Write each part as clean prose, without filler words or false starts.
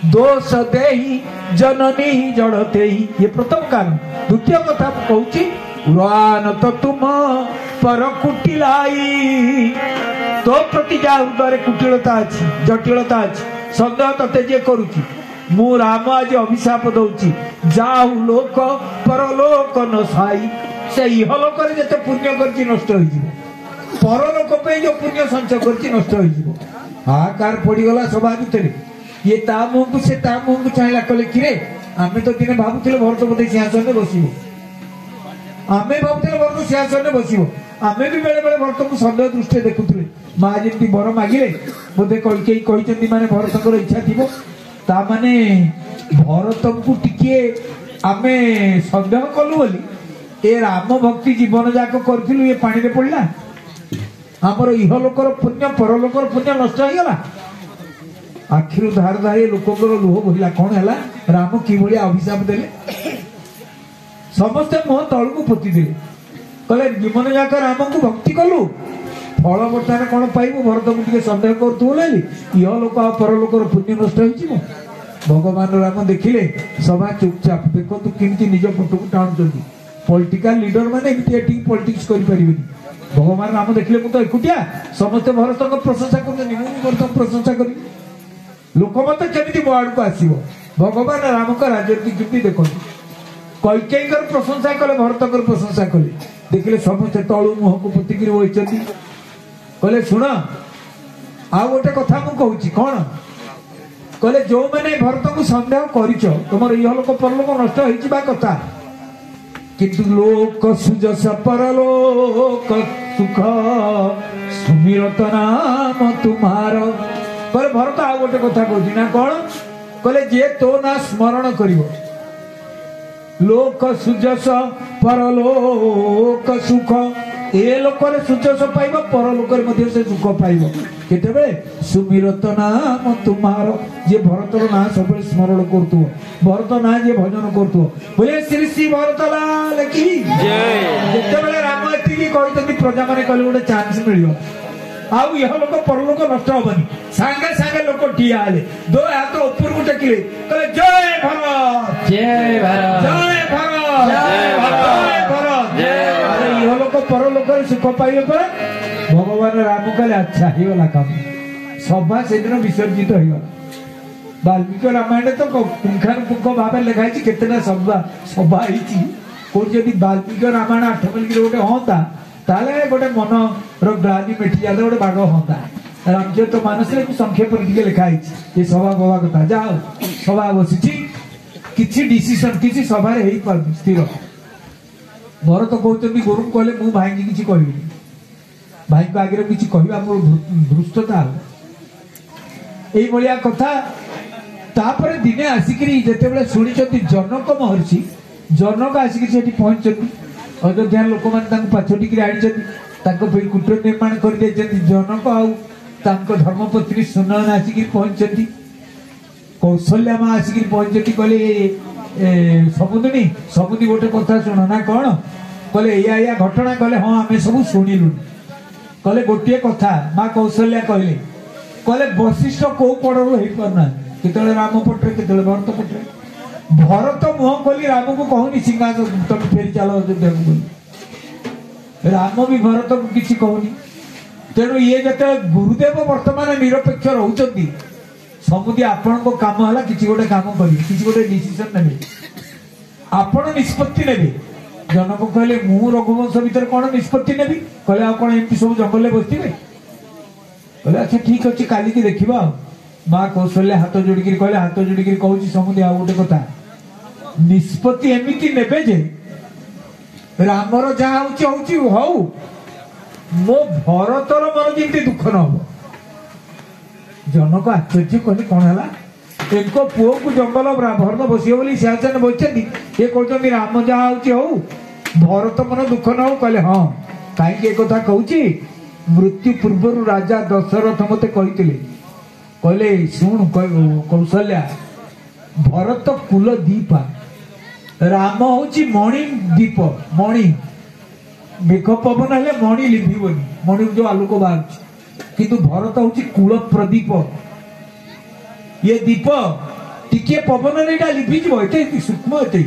दोष देही जननी जड़ते ही, ये प्रथम कारण। द्वितीय कथा कहूँ पुराण तो तुम पर कुटिलाई, तो प्रति जा हृदय कुटिलता अच्छी जटिलता अच्छी सन्देह तते जे करुची मु राम आज अभिशाप दौची जाऊ लोक परलोक न साई, से इहलोक जिते पुण्य करछि नष्ट हो जिवो, परलोक पे जो पुण्य संचय करछि नष्ट हो जिवो। हाहाकार पड़गला सभा भितर, ये ता मुह को से ता मुह को चाहला कले किरे आमे तो दिने भाबुथिले भरत बोधे सिंहासन बसिबो, आमे भाबुथिले भरत सिंहासन बसिबो, आमे भी बेले बेले भरत को सन्देह दृष्टि देखुथिले। माँ जमी बर मागिले बोधे कई कहते माने भरत इच्छा थी ता माने भरत को टिके आमे सन्देह कलु बोली ए राम भक्ति जीवन जाक करूँ ये पानी रे पड़ला, आमर इहलोकर पुण्य परलोकर पुण्य नष्ट हो गला। आखिर धार धारे लोकर लुह बोला कौन है राम कि अभिशाप देले, समस्ते मुह तल को पोती दे कहले जीवन जाक राम को भक्ति कलु फल बर्तमान कौन पाइबू, भरत को सन्देह कर इहलोक आ परलोकर पुण्य नष्ट हो। भगवान राम देखिले सभा चुपचाप देखो तू किमती निज फोटो को टाणुं, पॉलिटिकल लीडर माने पॉलिटिक्स कर पारिबेनी। भगवान राम देखिले मु तो एकुटिया समस्त भरत को प्रशंसा करछन, भरत प्रशंसा करी लोक मत केमिति मो आड़ को आसीबो। भगवान राम का राजनीति केमिति देखो कैकेयी कर प्रशंसा कले भरत कर प्रशंसा कले, देखिले समस्त तळु मुह को पोतिकिरी होइचंती कहले शुण आ गोटे कथा मु कहूची कौन कहले जो मैंने भरत को सन्देह करिछ तुमर इहलोक परलोक नष्ट होइचिबा कथा, किंतु लोक सुजस परलोक सुख सुमिरत नाम तुम्हार। कहले भरत आ गोटे कथा कहूची ना कौन कहले जे तो ना स्मरण करिवो लोक सुजस परलोक सुख, ए लोकर सुजस पाइब परलोकर मध्य से सुख पाइब केतेबे सुमिरत नाम तुम्हार, जे भरतर ना सब स्मरण करतु भरत ना जे भजन करतु बोले श्री श्री भरत लाल की जय। जेतेबेले राम एतिकी कहितंती प्रजा माने कहले गोटे चांस मिलियो आउ यह लोक परलोक नष्ट होबनी, सांगे सांगे लोक ठिया आले दो हाथ ऊपर को टेकिले कहले जय भरत जय भरत जय भरत जय भरत जय भरत। यह लोक परलोक सुख पाइले पर भगवान राम कहले अच्छा ही वाला काम, सभा से दिन विसर्जित हो गला। वाल्मीकि रामायण तो पुंखानुपुंख भाव लिखाई केतना सभा सभा होती कौन जब वाल्मीकि रामायण 8 मिनिट गोटे हाँ ताले गोटे मन ग्लानी मेटी जाते गोटे बाग हाँ रामचरित मानस संक्षेप लिखाई ये सभा बवा कथा जाओ सभा बसी किसी डिसीजन किसी सभा स्थिर भरत कहते गुरु कहले मु भाई किसी कहबी भाई को आगे किसी कहवा मोर धृष्टता ये कथा। तापर दिने आसिक जिते शुणी जनक महर्षि जनक आसिक पहुंचती अयोध्या लोक मैंने पाछटी आनी कुटीर निर्माण कर जनक आउ धर्मपत्नी सुनयन आसिक पहुंचती कौशल्या माँ आसिक पहुंचती कहले समुद्री समुद्री गोटे कथा शुण ना कौन कहले या घटना कहले हाँ आम सब शुणिलु कहले गोटे कथा माँ कौशल्या कहले कहले वशिष्ठ कौ पड़ू हो पारना केतले राम पटे केतले भरत पटे भरत मुह खोली राम को कहूनी सिंहासन तुम फेरी चल अयोध्या को बोली राम भी भरत को किसी कहूनी तेणु ये जते गुरुदेव वर्तमान निरपेक्ष रहउचंदी समुदी आपण को काम हला किसी गोटे काम करी किसी गोटे डिसीजन नेबे आपण निष्पत्ति नेबे जनक कहले मु रघुवंश भीतर कौन निष्पत्ति नेबी कहले आ कोन एमपी सब जंगल में बसथिबे कहले अच्छा ठीक अछि काली की देखिबा माँ कौशल्या हाथ जोड़िकी कहले हाथ जोड़िकी कहूँ समुदी आ गोटे कथा निष्पत्ति एमती नेबे जे रामर जहाँ हौ मो भरतर मन जमी दुख न हो। जनक आश्चर्य कहले कौन है एक पुओ को जंगल भरत बस बोली सिंहासन बसती ये कहते राम जहाँ हौ भरत मन दुख न हो कहले हाँ कहीं कथा कहूँ मृत्यु पूर्व राजा दशरथ मते कहले शुण कौशल्या भरत कुल दीपा राम हूँ मणि दीप मणि मेघ पवन हेले मणि लिभिबनी मणि जो आलोक बाहर किंतु भरत हूँ कूल प्रदीप ये दीप टिके पवन लिभिज एत सूक्ष्म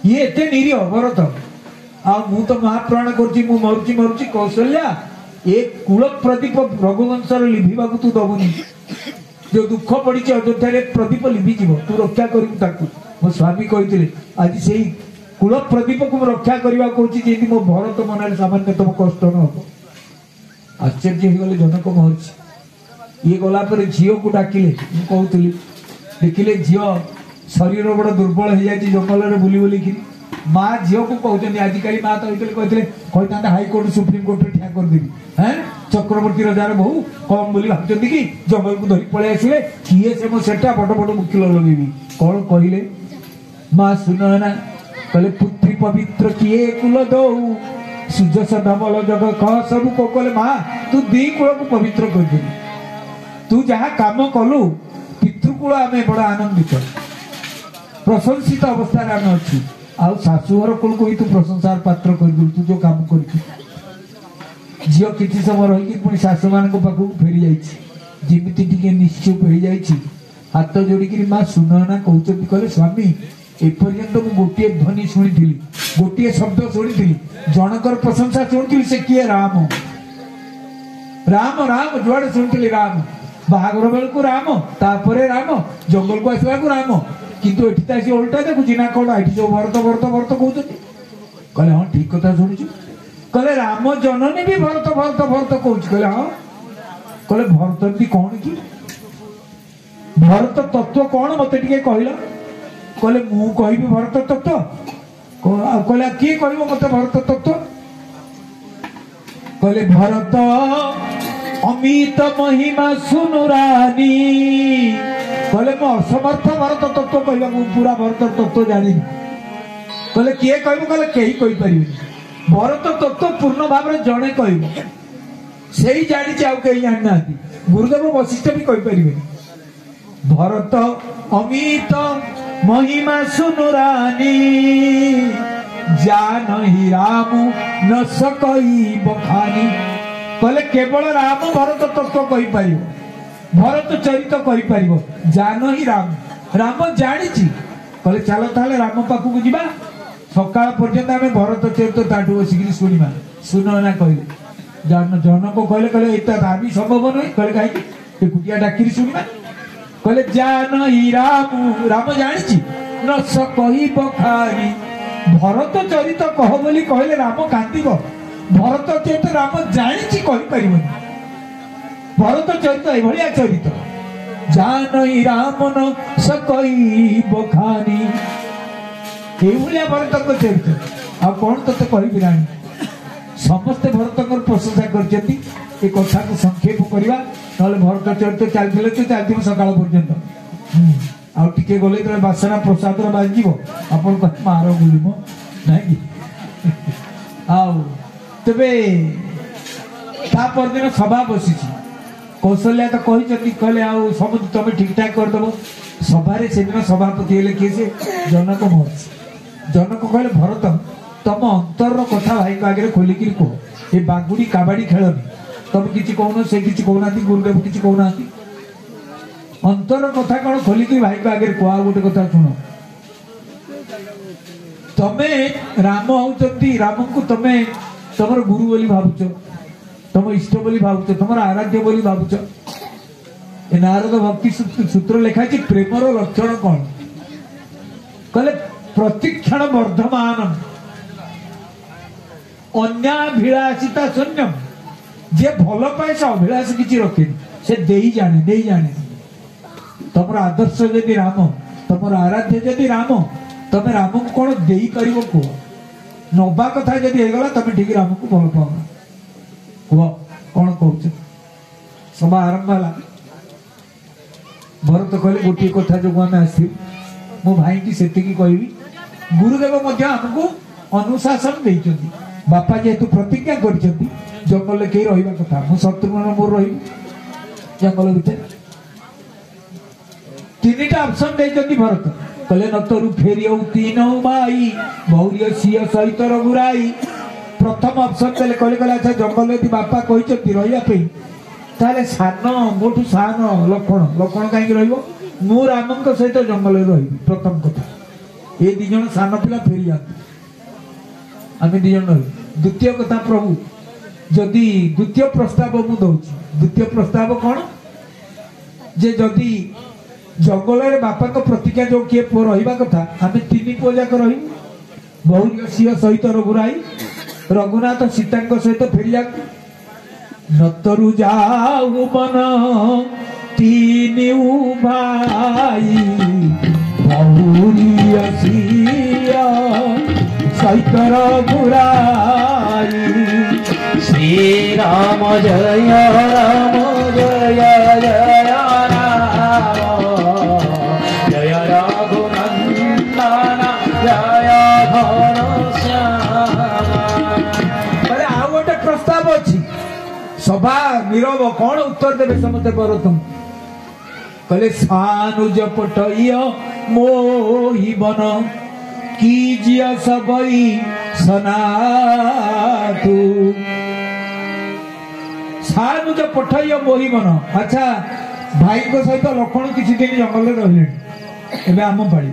ये एत निरीह भरत मु तो महाप्राण कर मरुची मरुची कौशल्या ए कूल प्रदीप रघुवंशर लिभिबा तू दबुनी जो दुख पड़ी अयोध्या प्रदीप लिभिज तू रक्षा कर मो स्वामी कहते आज से कूल प्रदीप को रक्षा करने कहूँ मो भरत मन सामान्यतम कष्ट न हो आश्चर्य गले जनक महर्षि ये गलापर झील को डाकिले कहूली देखिले झील शरीर बड़ा दुर्बल हो जाए जंगल में बुली बुलिकी माँ झील को कहते आजिकल माँ तो कहते कहते हाईकोर्ट सुप्रीम कोर्ट ठिया करदेवी हाँ चक्रवर्ती रजार बहु कम बोली भावुं कि जंगल को धरी पलि आसिले किए से सेटा बड़ बड़ वकिल लगेबी कौन कहले माँ सुनना कहले पुत्री पवित्र किए कुल दौ सुजस धमल जग कह सब को कहले माँ तू दी कूल को पवित्र कर तू जहाँ काम कलु पितृकूल आम बड़ा आनंदित प्रशंसित अवस्था आम अच्छी आउ शाशुघर कूल को भी तू प्रशंसार पात्र कर तू जो काम कर झील किसी समय रही पुणी शाशु मान पाखक फेरी जामी निश्चुप हो जा हाथ जोड़ी माँ सुनना कहते कहले स्वामी एपर्यंत मु गोटे ध्वनि शुणी गोटे शब्द शुणी जनकर प्रशंसा शुणी से किए राम राम राम जुआड़े शुणी राम बाहागर बेलू राम तापर राम जंगल को आसला राम किंतु एटी उल्टा देखुची ना कौन ये जो भरत भरत भरत कहते कहले हाँ ठीक कथा शुणु कहले राम जननी भी भरत भरत भरत कहूँ कहले हाँ कहले भरत भी कौन कि भरत तत्व कौन मत कहला कहले मु कहि भरत तत्व कहले किए कह मत भरत तत्व कहले भरत अमित महिमा सुनुरानी कहले मो असमर्थ भरत तत्व कहवा मु पूरा भरत तत्व जानी कहले किए कह कहले कहीं कहि परिबे भरत तत्व पूर्ण भाव में जड़े कह से ही जानी आउ कहीं जानी ना गुरुदेव वशिष्ठ भी कहि परिबे भरत अमित महिमा सुनुरानी जान ही राम न सकई बखानी कहले केवल राम भरत तत्व कहि परिबो भरत चरित कहि परिबो जान ही राम राम जानी कहले चलो ताले राम पाखु जीवा सकाळ पर्यंत आम भरत चरित ताठू बसिक शुणा सुनना कहले जन को कहले कहले एता भी संभव नहीं कहले कहीं एकुटिया डाकी शुणा कहले जान ही राम राम जानी न सकई बखानी भरत चरित कह बोली कहले राम कांदिब भरत चरित राम जानी कहि परिबनी भरत चरित एभलिया चरित जान ही राम न सकई बखानी एभलिया भरत चरित आ कौन तते कहबी रानी समस्ते भरत प्रशंसा करछथि ए कथा को संक्षेप करवा नले भरत चरित चलथिले तो चलथिबो सकाळ पर्यंत आ टिके गले तो बासना प्रसाद रे बाजिबो आपन कह मारो गुलिमो नाही आउ तबे ता परदिन सभा बसी कौशल्या तो कही कहले आउ सब तुम ठीक ठाक कर दबो सभारे से दिन सभापति हेले किए से जनक महर्षि जनक कहले भरत तम अंतर कथा भाई को आगे खोलिक कह ये बागुड़ी काबाड़ी खेलनी तुम किसी कहून से किसी कहना गुरुदेव किसी कहना अंतर कथा कौन खोलिक भाई को आगे कह गोटे कथा शुण तमे राम होती राम को तमे तुम गुरु बोली भावुच तुम इष्ट बोली भावुच तुम आराध्य बोली भावुच नारद भक्ति सूत्र लिखा प्रेमर लक्षण कौन कहले प्रतिक्षण वर्धमान अन्याभिलाषिता शून्यम जे भल पाए से अभिलाष किसी रखे से दे जाने तुम आदर्श जदि राम तुम आराध्य जदि राम तुम राम को कौन दे कर कह नवा कथा जदि होगा तुम ठीक राम को भल पाओ कह कौन कह सभा आरंभ है भरत कहले गोटे कथा जो आम आस मो भाई की सेति कहबी गुरुदेव आमको अनुशासन देते बापा जेहेतु प्रतिज्ञा कर जंगल कहीं रहा कथा मु शत्रुघ्न मोर रही जंगल भितर तीन ऑप्शन देते भरत कहले नतरु फेरी तीन माई भौर्य सीय सहित रघुराई प्रथम ऑप्शन देले कहले अच्छा जंगल यदि बापा कहते रही ताले सान मोठू सान लक्षण लक्षण कहीं मु राम सहित जंगल रही प्रथम कथा ये दी जन सान पिला फेरी जाते आम दी जन रही द्वितीय कथा प्रभु जदि द्वितीय प्रस्ताव मु दौची द्वितीय प्रस्ताव कौन जे जदि जंगल बापा प्रतिज्ञा जो किए पुओ रहा कथा आम तीन पुओ जाक रही बहु सिंह सहित रघुराई रघुनाथ सीता सहित फेरी जाते नतरु जाऊ मन तीन भाई बहुरिया सहित रघुराई श्री राम जय जय राम जय रघुनंदन जय घनश्याम आ गोटे प्रस्ताव अच्छी सभा नीरव कौन उत्तर देवे समस्ते परतम कहले सानुज पटय मोहि बन कीजिया सबई सनातु सानुज पटय मोहि बन अच्छा भाई को सहित लक्ष्मण किसी दिन जंगल में रहिले एबे आम पाड़ी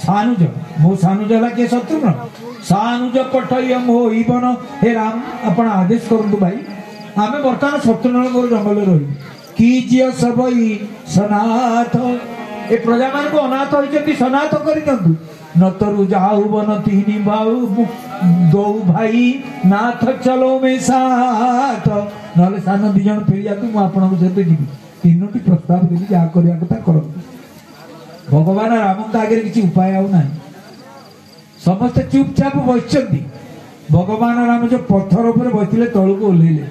सानुज मो सानुज है किए शत्रुघ्न सानुज पटय मोहि बन हे राम आपण आदेश करंतु भाई आमे बर्तमान शत्रुघ्न जंगल रही कीजिए सबई सनाथ ए प्रजा मान को अनाथ होइछथि सनाथ करि दंतु नतरु जाऊ बन तीन बाऊ दो भाई नाथ चलो में साथ नले सान दी जन फेरी जातु मु आपन को सहित जीवि तीनोटी प्रस्ताव देली जा करिया कथा करब भगवान राम का आगे किसी उपाय आउ नाही समस्त चुपचाप बसचंती भगवान राम जो पत्थर ऊपर बसले तळु को ओल्हेले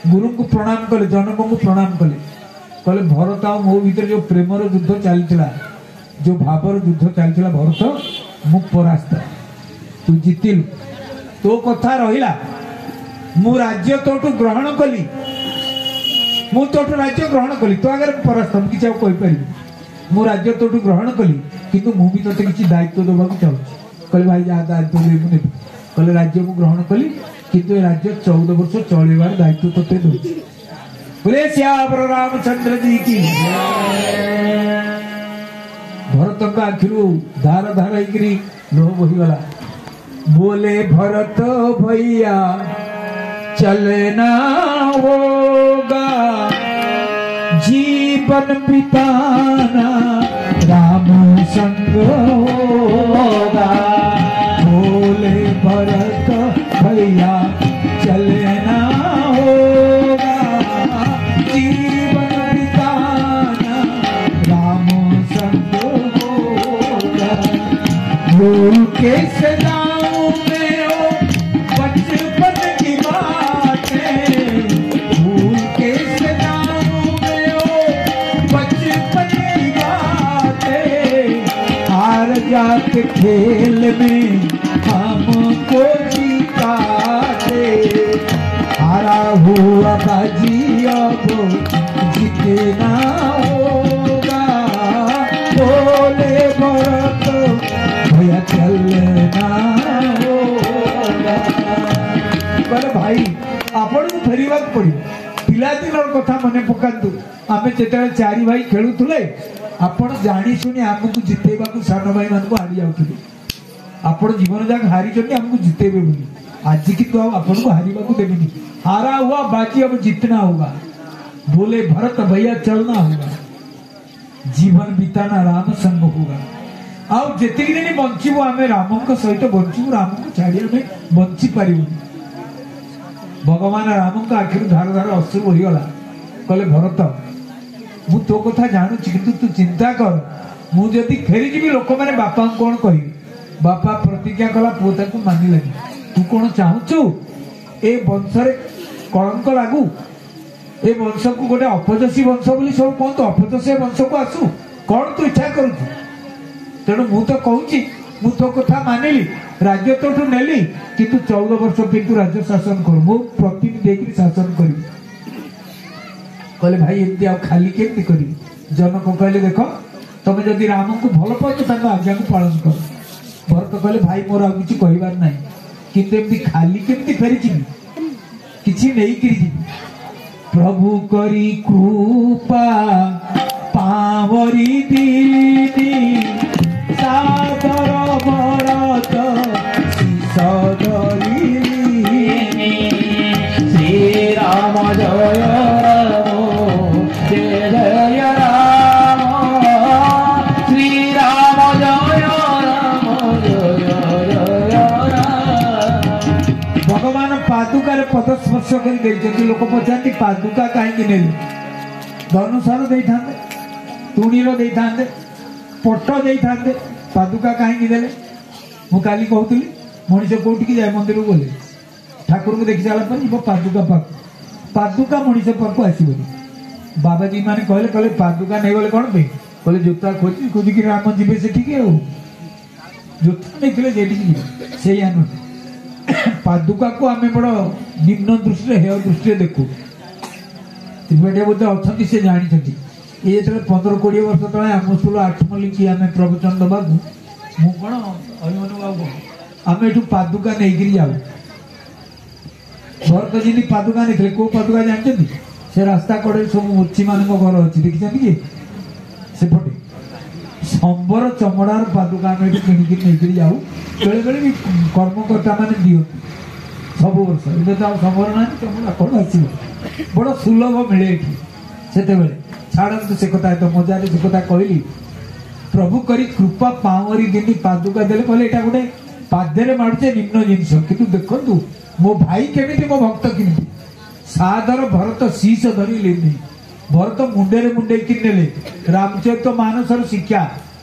गुरु को प्रणाम कले जनक को प्रणाम कले कहले भरत आ मो भीतर जो प्रेमर युद्ध चलता जो भावर युद्ध चलता भरत मु परास्त तू जीतिलु तो कथा रहिला मु राज्य तोटू ग्रहण कली मु तोटू राज्य ग्रहण कली तो आगे परास्त मु किछ कहि परिबि मु राज्य तोटू ग्रहण कली किंतु मु भी तोते किछ दायित्व देबा को चाहूँ कहले भाई जा दायित्व दे मु नेबि कहले राज्य को ग्रहण कली किंतु राज्य 14 वर्ष चलेबार दायित्व तोते दूची बोले श्यावर रामचंद्र जी की भरत का आखिरु धार धार होइकरी लोह बहिगला बोले भरत भैया चलना होगा जीवन बिताना राम संग होगा बोले भरत भैया चलना होगा जीवन बिताना राम संग होगा भूल के सदाओं में हो बचपन की बातें भूल के सदाओं में हो बचपन की बातें हार जात खेल में हमको जीता दे हारा हुआ बाजी अब जीतना होगा बोले भरत भैया चलना होगा बोले भाई आपण को फेरिबा पड़ी पिलादिन कथा मने पकांतु आमे जेतेबे चारि भाई खेलुथुले आपण जानी सुनी हमकु जितेबा को सान भाई मान को हारि जाउथुले आपण जीवन जाक हारी चंदी हमको जितेबे बोली आज की तो अपन को हारिबा को देबेनी हारा हुआ बाकी अब जीतना होगा बोले भरत भैया चलना होगा जीवन बिताना राम संग होगा आउ जेतिक दिन बंचिबो आमे राम को सहित बंचिबो राम को छाड़ी आमे बंची पारिबो भगवान राम का आखिर धार धार अश्रु बही गला कहले भरत मु तो कथा जानू किंतु तू चिंता कर मु जदि फेरी जीवी लोक माने बापा कोन कहि बापा प्रतिज्ञा कला पुता को मानि लगी तू कोन चाहूचु ए वंशरे कलंक लागू ए वंश को गोटे अपजसी वंश बोली सब कोन तो अपजसी वंश को आसु कोन तू इच्छा करू तेणु मु तो कहूची मु तो कथा मानिली राज्य तो नेली किंतु 14 वर्ष किंतु राज्य शासन कर मु प्रतिनिधि देकरी शासन करी कहले भाई एमती आ खाली केमती करी जनक कहले देखो तमे जदि राम को भल पाउछ ताका आज्ञा को पालन कर भरत कहले भाई मोर आ किछि कहिबार नै किंतु एमती खाली केमती फेरी जिबी किछि नै करी जिबी प्रभु करी कृपा पावरी दिली सादर भरत शीश धरिली श्री राम जय राम जय जय राम श्री राम जय राम जय जय राम। भगवान पादुकार पद स्पर्श कर लोक पचारती पादुका कहीं नेले धनुषार दे तुणीर दे पट दे पादुका कहीं देले मु काली कहूली मनीष कौटिक जाए मंदिर को गले ठाकुर को देखी सारा पर पादुका पाक पादुका मनीष पाक आसबनी बाबाजी मैंने कहले कहले पादुका नहीं गले कौन पे कहले जोता खोजी खोजिक राम जीवे से जोता नहीं से पादुका को आम बड़ निम्न दृष्टि हेय दृष्टि देखू त्रिपाठी बोधे अच्छा से जानी ये जो 15-20 वर्ष तले आम स्कूल 8 मल्लिक आम प्रवचन दबा मु कौन अभिमन्यु बाबू आम एठू पादुका नहीं जाऊ भरत जी पादुका नहीं कौ पादुका जानते से रास्ता कड़े सब मोची मान घर अच्छी देखी कि सेपटे संबर चमड़ार पादुका आम ये किणिकी नहीं जाऊ बेले बेले भी कर्मकर्ता मैंने दिखती सब वर्ष ए तो संबर ना चमड़ा कौन आस बड़ सुलभ मिले से छाड़ू से कथा तो मजार से कथा कहली प्रभु करी कृपा पावरी दिन पादुका देले कहले एटा गोटे पादरे मारुचे निम्न जिनस किंतु देखंतु मो भाई केमिति मो भक्त किमिति सादर भरत शीश धरी लेनी भरत मुंडे मुंडे किनेले रामचरित मानसर शिक्षा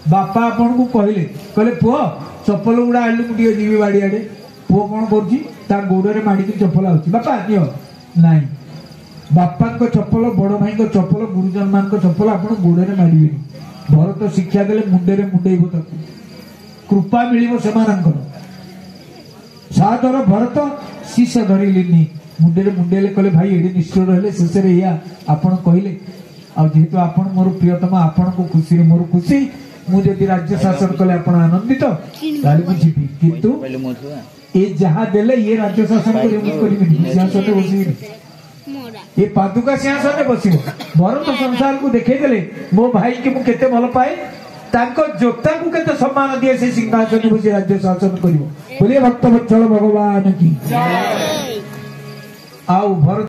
बापा आपन को कहले कहले पुओ चप्पल गुड़ा आलू मुझे जीवी बाड़ी आड़े पुओ कौन कर गोड़े माड़ी चप्पल आउची बापा दियो नाई बापा चप्पल बड़ भाई चप्पल गुरुजन मान चप्पल आप गोड़े मारे भरत शिक्षा देले मुंडे मुंडेब तक कृपा मिल से सादर भरत शीश धरिली मुंडे मुंडेले कहले भाई ये निष्ठुर रहे शेष आपड़ कहले आेतु आप मोर प्रियतम आपण को खुशी मोर खुशी मुझे राज्य शासन कले आप आनंदित जी किंतु ये जहाँ देले ये राज्य शासन सिंहासन बस ये पादुका सिंहासन बस भरत संसार को देखे देले मो भाई के मुझे केते भल पाए जोता को केते सम्मान दिए से सिंहासन बस राज्य शासन करिवो बोलिए भक्त वत्सल भगवान की आओ भरत